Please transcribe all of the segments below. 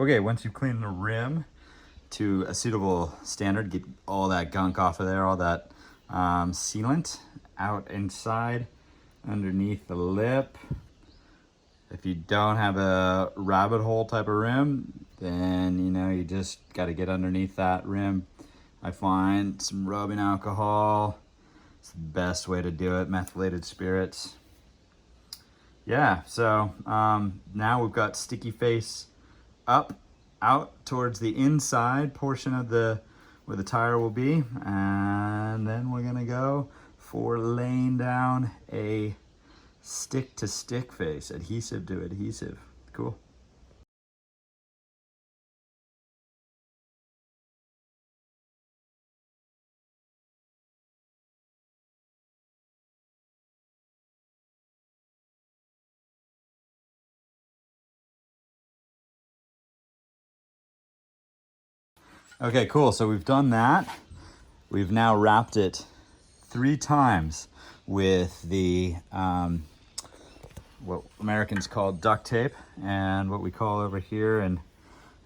Okay, once you clean the rim to a suitable standard, get all that gunk off of there, all that sealant out inside underneath the lip. If you don't have a rabbit hole type of rim, then you just got to get underneath that rim. I find some rubbing alcohol. It's the best way to do it, methylated spirits. Yeah, so now we've got sticky face up, out towards the inside portion of where the tire will be, and then we're gonna go for laying down a stick to stick face, adhesive to adhesive. Cool. Okay, cool. So we've done that. We've now wrapped it 3 times with the what Americans call duct tape, and what we call over here in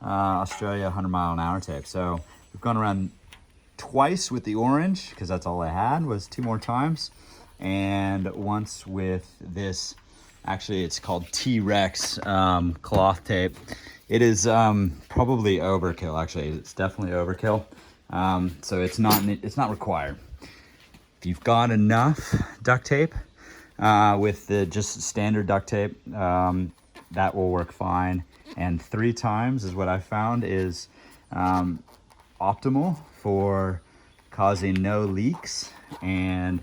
Australia 100-mile-an-hour tape. So we've gone around twice with the orange, because that's all I had, was 2 more times, and once with this, actually it's called T-Rex cloth tape. It is probably overkill. Actually, it's definitely overkill. So it's not required. If you've got enough duct tape with the just standard duct tape, that will work fine. And 3 times is what I found is optimal for causing no leaks. And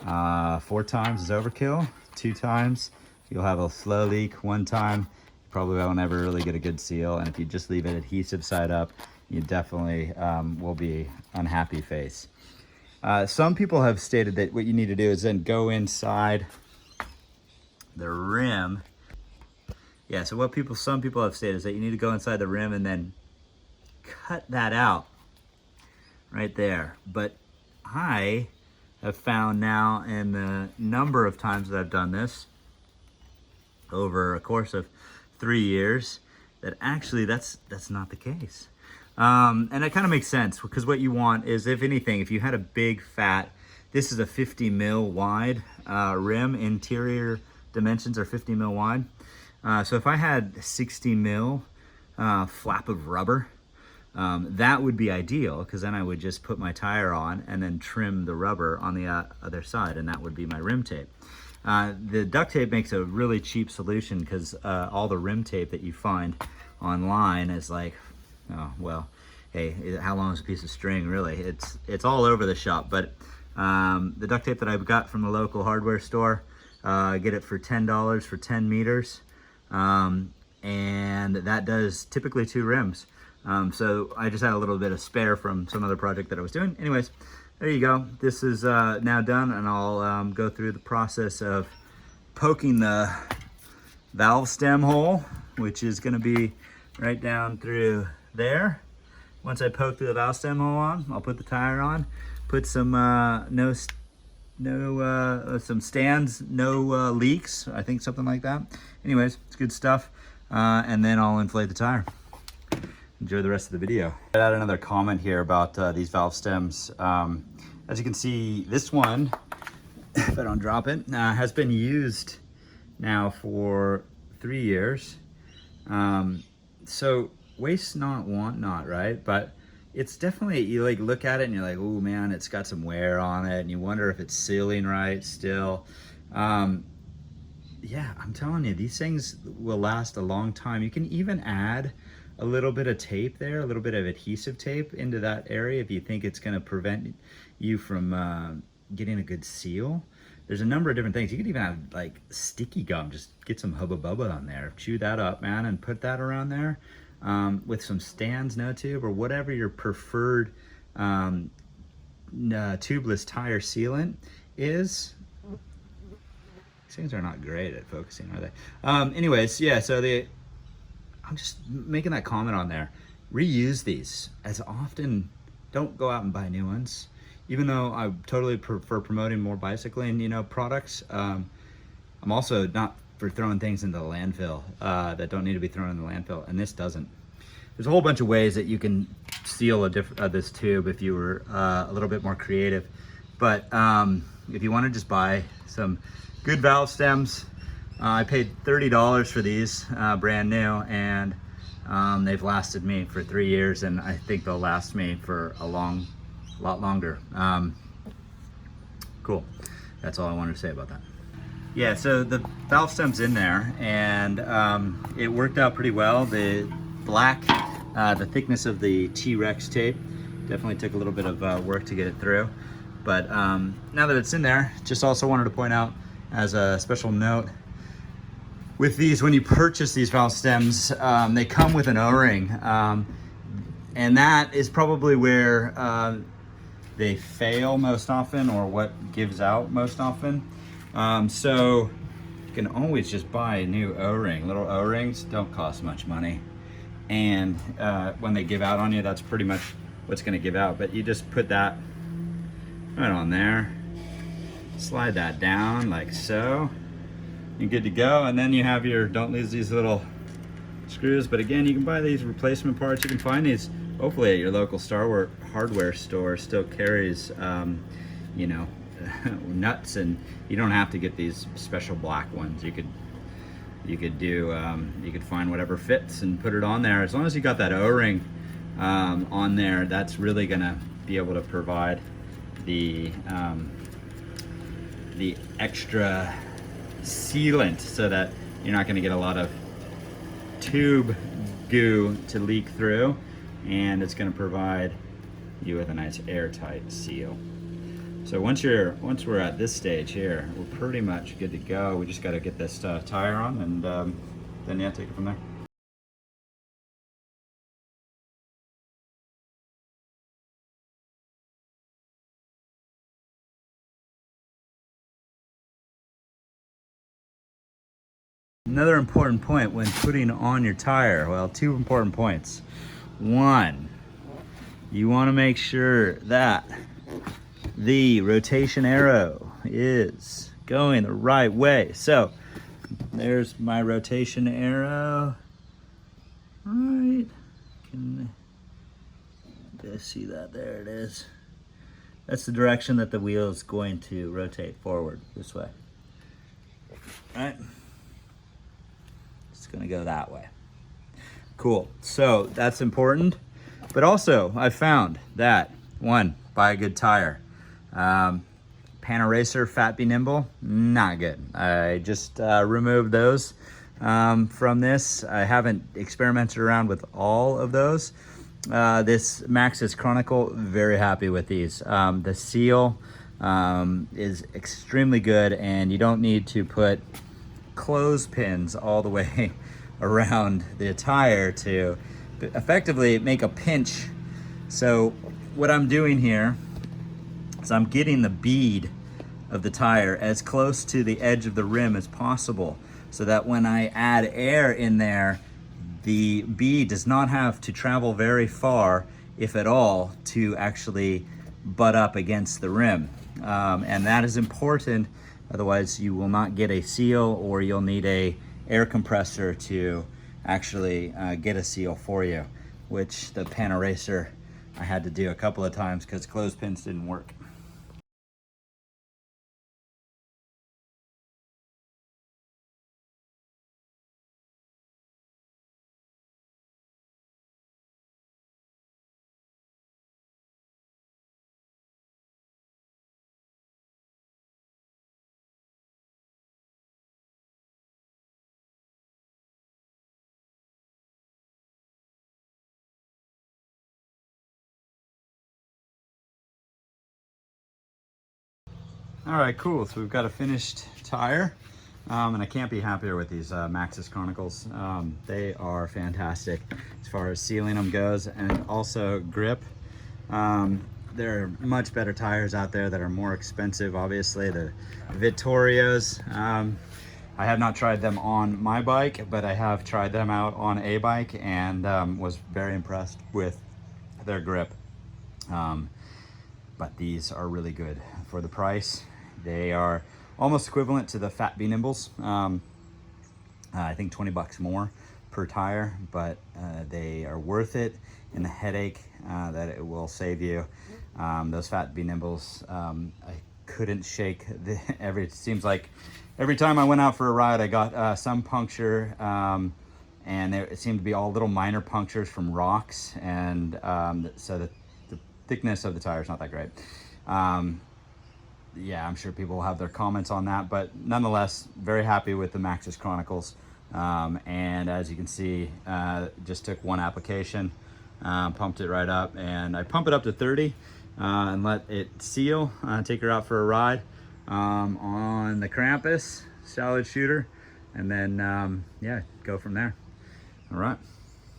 4 times is overkill. 2 times you'll have a slow leak. 1 time probably won't ever really get a good seal, and if you just leave it adhesive side up, you definitely will be unhappy face. Some people have stated that what you need to do is then go inside the rim. Yeah, so what some people have stated is that you need to go inside the rim and then cut that out right there. But I have found now, in the number of times that I've done this over a course of 3 years, that actually that's not the case. And it kind of makes sense, because what you want is, if anything, if you had a big fat, this is a 50 mil wide rim, interior dimensions are 50 mil wide. So if I had 60 mil flap of rubber, that would be ideal, because then I would just put my tire on and then trim the rubber on the other side, and that would be my rim tape. The duct tape makes a really cheap solution, because all the rim tape that you find online is like, oh well, hey, how long is a piece of string, really? It's all over the shop. But the duct tape that I got from the local hardware store, get it for $10 for 10 meters, and that does typically 2 rims. So I just had a little bit of spare from some other project that I was doing. Anyways, there you go. This is now done, and I'll go through the process of poking the valve stem hole, which is going to be right down through there. Once I poke through the valve stem hole on, I'll put the tire on, put some some stands, no leaks, I think, something like that. Anyways, it's good stuff, and then I'll inflate the tire. Enjoy the rest of the video. I had another comment here about these valve stems. As you can see, this one, if I don't drop it, has been used now for 3 years. So waste not, want not, right? But it's definitely, you like look at it and you're like, oh man, it's got some wear on it, and you wonder if it's sealing right still. Yeah, I'm telling you, these things will last a long time. You can even add a little bit of tape there, a little bit of adhesive tape into that area if you think it's going to prevent you from getting a good seal. There's a number of different things. You could even have like sticky gum, just get some Hubba Bubba on there, chew that up, man, and put that around there with some stands, no tube, or whatever your preferred tubeless tire sealant is. These things are not great at focusing, are they? Anyways, yeah, so I'm just making that comment on there. Reuse these as often. Don't go out and buy new ones. Even though I totally prefer promoting more bicycling, products, I'm also not for throwing things into the landfill that don't need to be thrown in the landfill, and this doesn't. there's a whole bunch of ways that you can seal this tube if you were a little bit more creative. But if you want to just buy some good valve stems, I paid $30 for these, brand new, and they've lasted me for 3 years, and I think they'll last me for a lot longer. Cool. That's all I wanted to say about that. Yeah, so the valve stem's in there, and it worked out pretty well. The black, the thickness of the T-Rex tape definitely took a little bit of work to get it through. But now that it's in there, just also wanted to point out as a special note, with these, when you purchase these valve stems, they come with an O-ring, and that is probably where they fail most often, or what gives out most often. So you can always just buy a new O-ring. Little O-rings don't cost much money, and when they give out on you, that's pretty much what's going to give out. But you just put that right on there, slide that down like so, you're good to go. And then you have your, don't lose these little screws. But again, you can buy these replacement parts. You can find these hopefully at your local hardware store. Still carries you know, nuts, and you don't have to get these special black ones. You could you could find whatever fits and put it on there. As long as you got that O-ring on there, that's really gonna be able to provide the extra sealant, so that you're not going to get a lot of tube goo to leak through, and it's going to provide you with a nice airtight seal. So once we're at this stage here, we're pretty much good to go. We just got to get this tire on, and then yeah, take it from there. Another important point when putting on your tire, well, two important points. One, you want to make sure that the rotation arrow is going the right way. So there's my rotation arrow. Right, can you see that? There it is. That's the direction that the wheel is going to rotate forward, this way. All right. Gonna go that way. Cool. So that's important. But also, I found that, one, buy a good tire. Pan-Eraser, Fat Be Nimble, not good. I just removed those from this. I haven't experimented around with all of those. This Maxxis Chronicle, very happy with these. The seal is extremely good, and you don't need to put clothespins all the way around the tire to effectively make a pinch. So what I'm doing here is I'm getting the bead of the tire as close to the edge of the rim as possible, so that when I add air in there, the bead does not have to travel very far, if at all, to actually butt up against the rim. And that is important. Otherwise, you will not get a seal, or you'll need a air compressor to actually get a seal for you, which the Pan-Eraser I had to do a couple of times because clothespins didn't work. All right, cool. So we've got a finished tire, and I can't be happier with these Maxxis Chronicles. They are fantastic as far as sealing them goes, and also grip. There are much better tires out there that are more expensive, obviously. The Vittorios, I have not tried them on my bike, but I have tried them out on a bike, and was very impressed with their grip. But these are really good for the price. They are almost equivalent to the Fat Be Nimbles. I think 20 bucks more, per tire, but they are worth it in the headache that it will save you. Those Fat Bee Nimbles, I couldn't shake it seems like every time I went out for a ride, I got some puncture, and it seemed to be all little minor punctures from rocks, and so the thickness of the tire is not that great. Yeah, I'm sure people will have their comments on that, but nonetheless, very happy with the Maxxis Chronicles. And as you can see, just took one application, pumped it right up, and I pump it up to 30 and let it seal. Take her out for a ride on the Krampus solid shooter, and then yeah, go from there. All right.